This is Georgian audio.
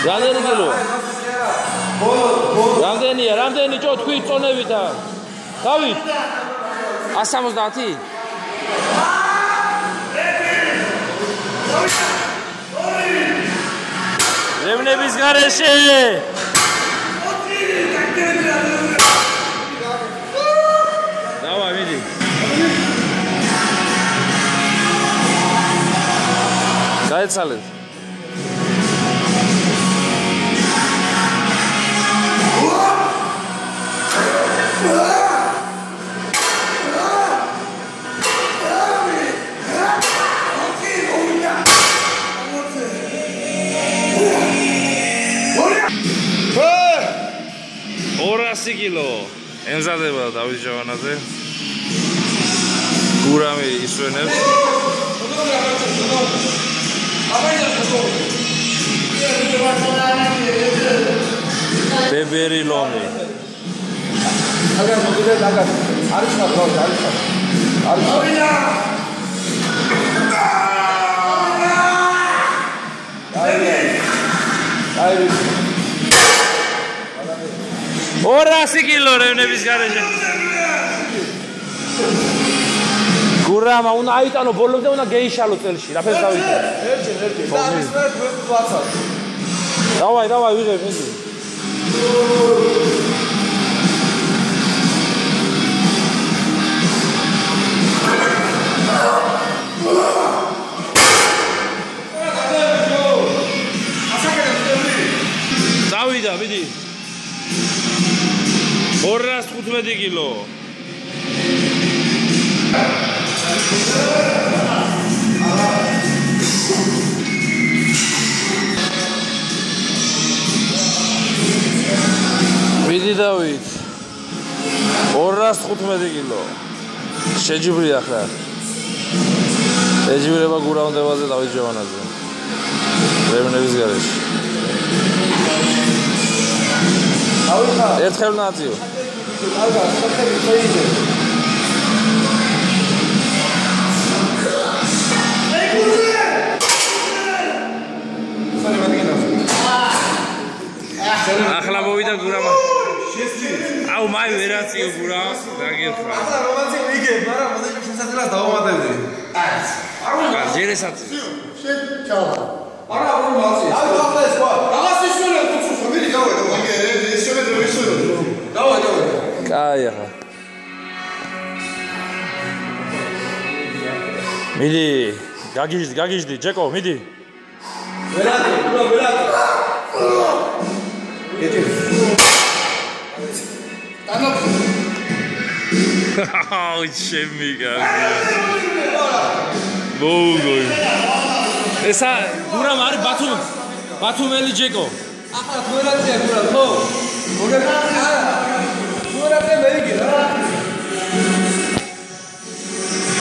რამდენი კილოა? რამდენია? რამდენი ჭო თქვი წონებით არ? დავით 170? რევნების გარეშე დავი მიდი გაიცალეთ კილო ემზადება დავით ჯავანაძე გურამი ისვენებს ბებერი ლომი ორასი კილო რევნების გარეშე გურამა უნდა აიტანო ბოლომდე უნდა გეიშალო წელში რაფერს დავიწყე დავაი ვიღებ მიდი დავიდა მიდი 215 კილო მიდი დავით 215 კილო შეჯიბრია ახლა ეჯიბრება გურაუნდებაზე დავით ჯავანაძე რევნების გარეშე ერთხელ ნაციო ახლა მოვიდა გურამა აუ მაი ვერაციო გურა დაგიხარა ახლა რომანცი ვიგებ მაგრამ მოდეში შესაძლოა დავამატებდი აა ჯერესაც შეჭალა არა რომანცი აი ახლა ეს ყვა რაღაც ისულე ხუცუს მიდი გავე ეს შემედრე ისულე დავე კაი ახლა მიდი გაგიჟდი ჯეკო მიდი ვერადი ეჭი ტანო აუ შემიგა ბოგოი ესა გურამ არის ბათუმელი ჯეკო ახლა ვერაცია გურამ ხო მოგებია